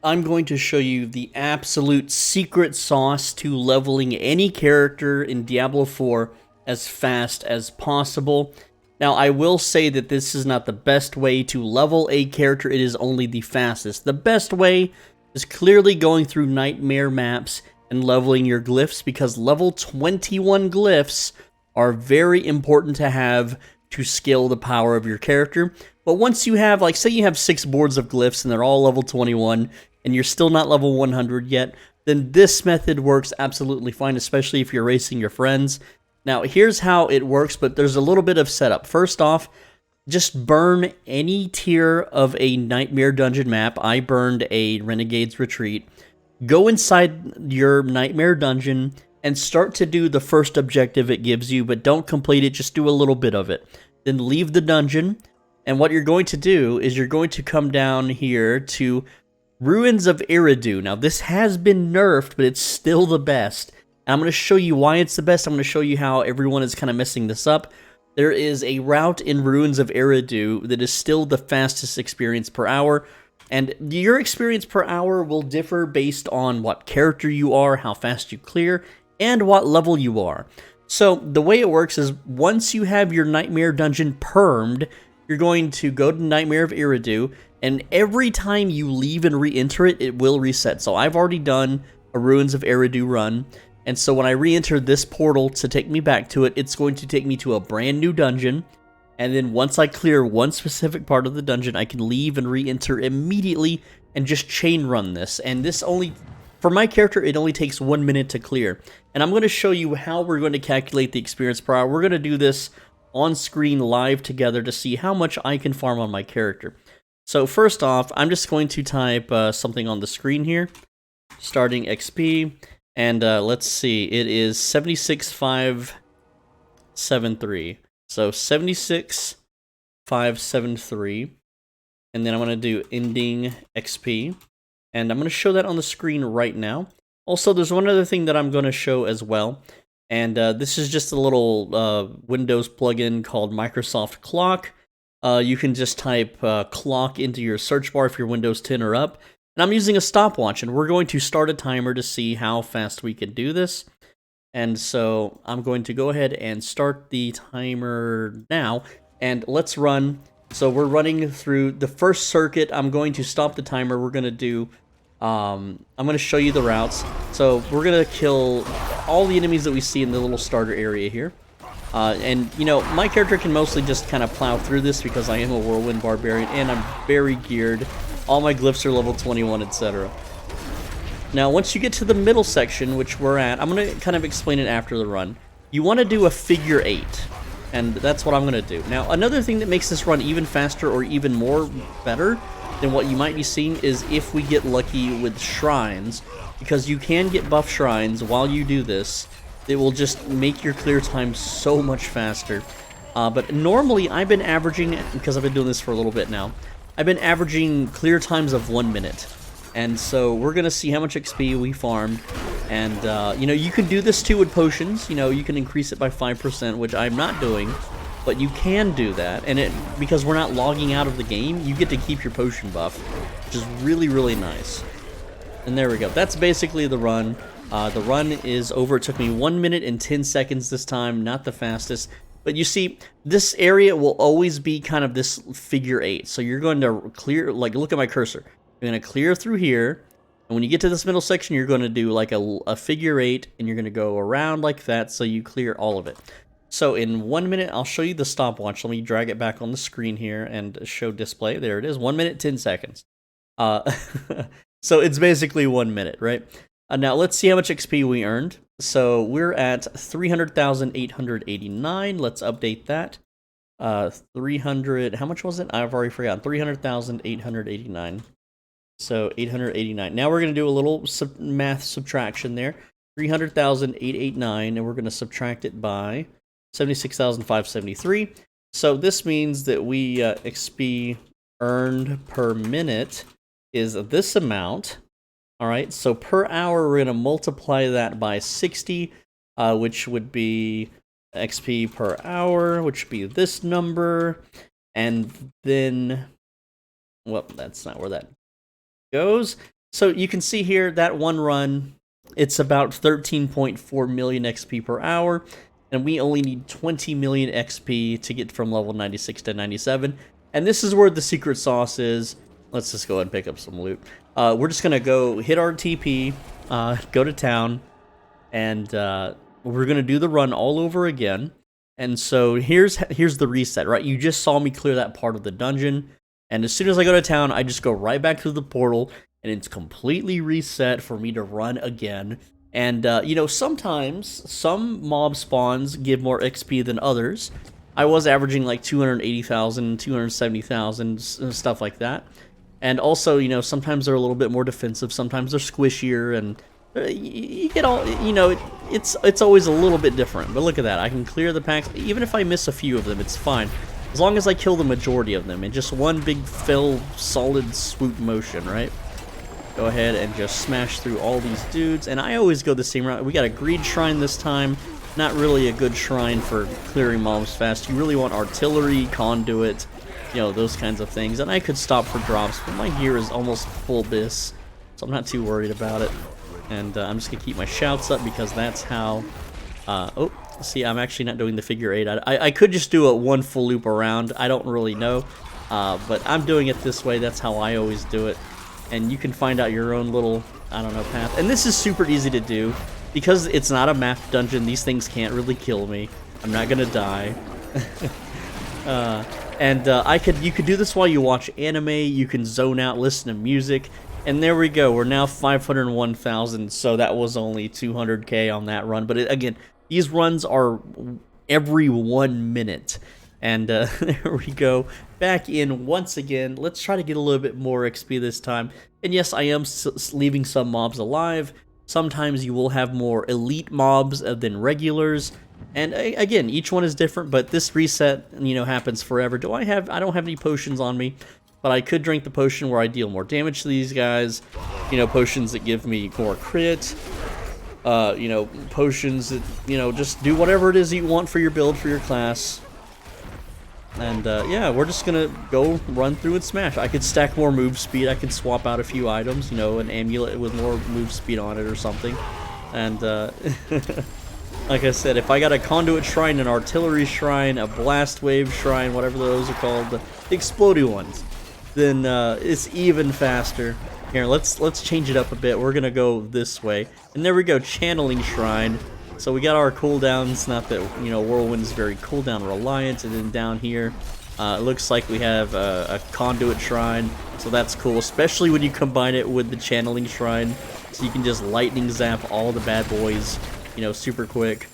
I'm going to show you the absolute secret sauce to leveling any character in Diablo 4 as fast as possible. Now, I will say that this is not the best way to level a character, it is only the fastest. The best way is clearly going through nightmare maps and leveling your glyphs, because level 21 glyphs are very important to have to scale the power of your character. But once you have, like, say you have 6 boards of glyphs and they're all level 21, and you're still not level 100 yet, then this method works absolutely fine, especially if you're racing your friends. Now, here's how it works, but there's a little bit of setup. First off, just burn any tier of a Nightmare Dungeon map. I burned a Renegade's Retreat. Go inside your Nightmare Dungeon and start to do the first objective it gives you, but don't complete it, just do a little bit of it. Then leave the dungeon, and what you're going to do is you're going to come down here to Ruins of Eridu. Now, this has been nerfed, but it's still the best. And I'm going to show you why it's the best. I'm going to show you how everyone is kind of messing this up. There is a route in Ruins of Eridu that is still the fastest experience per hour. And your experience per hour will differ based on what character you are, how fast you clear, and what level you are. So the way it works is once you have your Nightmare Dungeon permed, you're going to go to Nightmare of Eridu, and every time you leave and re-enter it, it will reset. So I've already done a Ruins of Eridu run, and so when I re-enter this portal to take me back to it, it's going to take me to a brand new dungeon, and then once I clear one specific part of the dungeon, I can leave and re-enter immediately and just chain run this. And this only, for my character, it only takes 1 minute to clear. And I'm going to show you how we're going to calculate the experience per hour. We're going to do this on screen live together to see how much I can farm on my character. So first off, I'm just going to type something on the screen here, starting XP, and let's see, it is 76,573. So 76,573, and then I'm going to do ending XP, and I'm going to show that on the screen right now. Also, there's one other thing that I'm going to show as well, and this is just a little Windows plugin called Microsoft Clock. You can just type clock into your search bar if you're Windows 10 or up. And I'm using a stopwatch, and we're going to start a timer to see how fast we can do this. And so I'm going to go ahead and start the timer now, and let's run. So we're running through the first circuit. I'm going to stop the timer. We're going to do, I'm going to show you the routes. So we're going to kill all the enemies that we see in the little starter area here. And, you know, my character can mostly just kind of plow through this because I am a Whirlwind Barbarian, and I'm very geared. All my glyphs are level 21, etc. Now, once you get to the middle section, which we're at, I'm going to kind of explain it after the run. You want to do a figure 8, and that's what I'm going to do. Now, another thing that makes this run even faster or even more better than what you might be seeing is if we get lucky with shrines, because you can get buff shrines while you do this. It will just make your clear time so much faster. But normally, I've been averaging, because I've been doing this for a little bit now, I've been averaging clear times of 1 minute. And so we're going to see how much XP we farmed. And, you know, you can do this too with potions. You know, you can increase it by 5%, which I'm not doing. But you can do that. And because we're not logging out of the game, you get to keep your potion buff, which is really, really nice. And there we go. That's basically the run. The run is over. It took me 1 minute and 10 seconds this time, not the fastest. But you see, this area will always be kind of this figure 8. So you're going to clear, like, look at my cursor. You're going to clear through here, and when you get to this middle section, you're going to do like a figure 8, and you're going to go around like that, so you clear all of it. So in 1 minute, I'll show you the stopwatch. Let me drag it back on the screen here and show display. There it is, 1 minute, 10 seconds. So it's basically 1 minute, right? Now let's see how much XP we earned. So we're at 300,889. Let's update that. 300, how much was it? I've already forgotten. 300,889. So 889. Now we're going to do a little math subtraction there. 300,889, and we're going to subtract it by 76,573. So this means that we XP earned per minute is this amount. All right, so per hour, we're going to multiply that by 60, which would be XP per hour, which would be this number. And then, well, that's not where that goes. So you can see here that one run, it's about 13.4 million XP per hour, and we only need 20 million XP to get from level 96 to 97. And this is where the secret sauce is. Let's just go ahead and pick up some loot. We're just gonna go hit our TP, go to town, and we're gonna do the run all over again. And so here's the reset, right? You just saw me clear that part of the dungeon, and as soon as I go to town, I just go right back to the portal, and it's completely reset for me to run again. And you know, sometimes some mob spawns give more XP than others. I was averaging like 280,000, 270,000, stuff like that. And also, you know, sometimes they're a little bit more defensive, sometimes they're squishier, and you get all, you know, it's always a little bit different. But look at that, I can clear the packs, even if I miss a few of them, it's fine. As long as I kill the majority of them in just one big fell solid swoop motion, right? Go ahead and just smash through all these dudes, and I always go the same route. We got a greed shrine this time, not really a good shrine for clearing mobs fast. You really want artillery, conduit, you know, those kinds of things. And I could stop for drops, but my gear is almost full bis, so I'm not too worried about it. And I'm just gonna keep my shouts up because that's how. Oh, see, I'm actually not doing the figure 8. I could just do a one full loop around. I don't really know, but I'm doing it this way. That's how I always do it. And you can find out your own little, I don't know, path. And this is super easy to do because it's not a map dungeon. These things can't really kill me. I'm not gonna die. You could do this while you watch anime. You can zone out, listen to music. And there we go, we're now 501,000, so that was only 200k on that run. But again, these runs are every 1 minute. And there we go, back in once again. Let's try to get a little bit more XP this time. And yes, I am leaving some mobs alive. Sometimes you will have more elite mobs than regulars. And again, each one is different, but this reset, you know, happens forever. I don't have any potions on me. But I could drink the potion where I deal more damage to these guys. You know, potions that give me more crit. You know, potions that, you know, just do whatever it is you want for your build, for your class. And yeah, we're just gonna go run through and smash. I could stack more move speed. I could swap out a few items, you know, an amulet with more move speed on it or something. And like I said, if I got a conduit shrine, an artillery shrine, a blast wave shrine, whatever those are called, the explodey ones, then it's even faster. Here, let's change it up a bit. We're gonna go this way, and there we go, channeling shrine. So we got our cooldowns. Not that, you know, whirlwind is very cooldown reliant. And then down here, it looks like we have a conduit shrine, so that's cool, especially when you combine it with the channeling shrine. So you can just lightning zap all the bad boys, you know, super quick.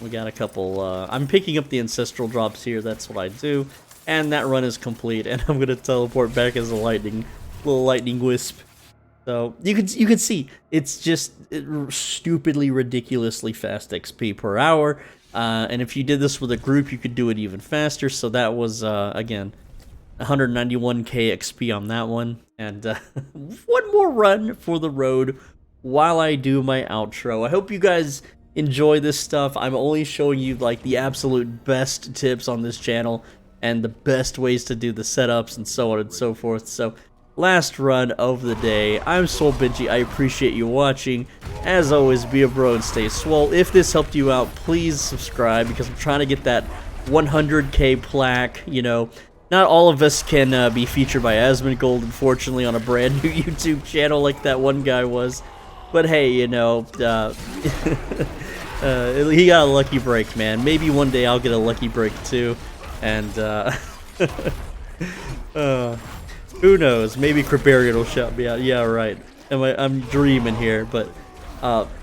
We got a couple. I'm picking up the ancestral drops here. That's what I do. And that run is complete, and I'm gonna teleport back as a little lightning wisp. So you can see it's just stupidly, ridiculously fast XP per hour. And if you did this with a group, you could do it even faster. So that was again 191k XP on that one, and one more run for the road while I do my outro. I hope you guys enjoy this stuff. I'm only showing you like the absolute best tips on this channel and the best ways to do the setups and so on and so forth. So, last run of the day. I'm Soul Benji. I appreciate you watching. As always, be a bro and stay swole. If this helped you out, please subscribe because I'm trying to get that 100k plaque. You know, not all of us can be featured by Asmongold, unfortunately, on a brand new YouTube channel like that one guy was. But hey, you know, he got a lucky break, man. Maybe one day I'll get a lucky break too. And who knows? Maybe Cribarian will shout me out. Yeah, right. I'm dreaming here, but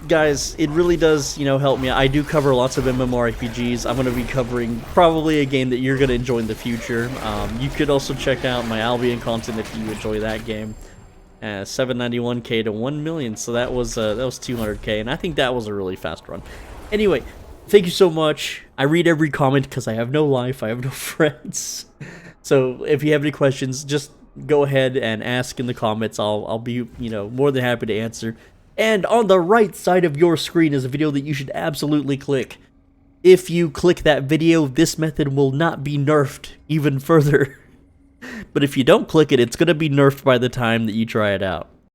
guys, it really does, you know, help me. I do cover lots of MMORPGs. I'm going to be covering probably a game that you're going to enjoy in the future. You could also check out my Albion content if you enjoy that game. 791k to 1 million, so that was 200k, and I think that was a really fast run. Anyway, thank you so much. I read every comment because I have no life, I have no friends. So if you have any questions, just go ahead and ask in the comments. I'll be, you know, more than happy to answer. And on the right side of your screen is a video that you should absolutely click. If you click that video, this method will not be nerfed even further. But if you don't click it, it's going to be nerfed by the time that you try it out.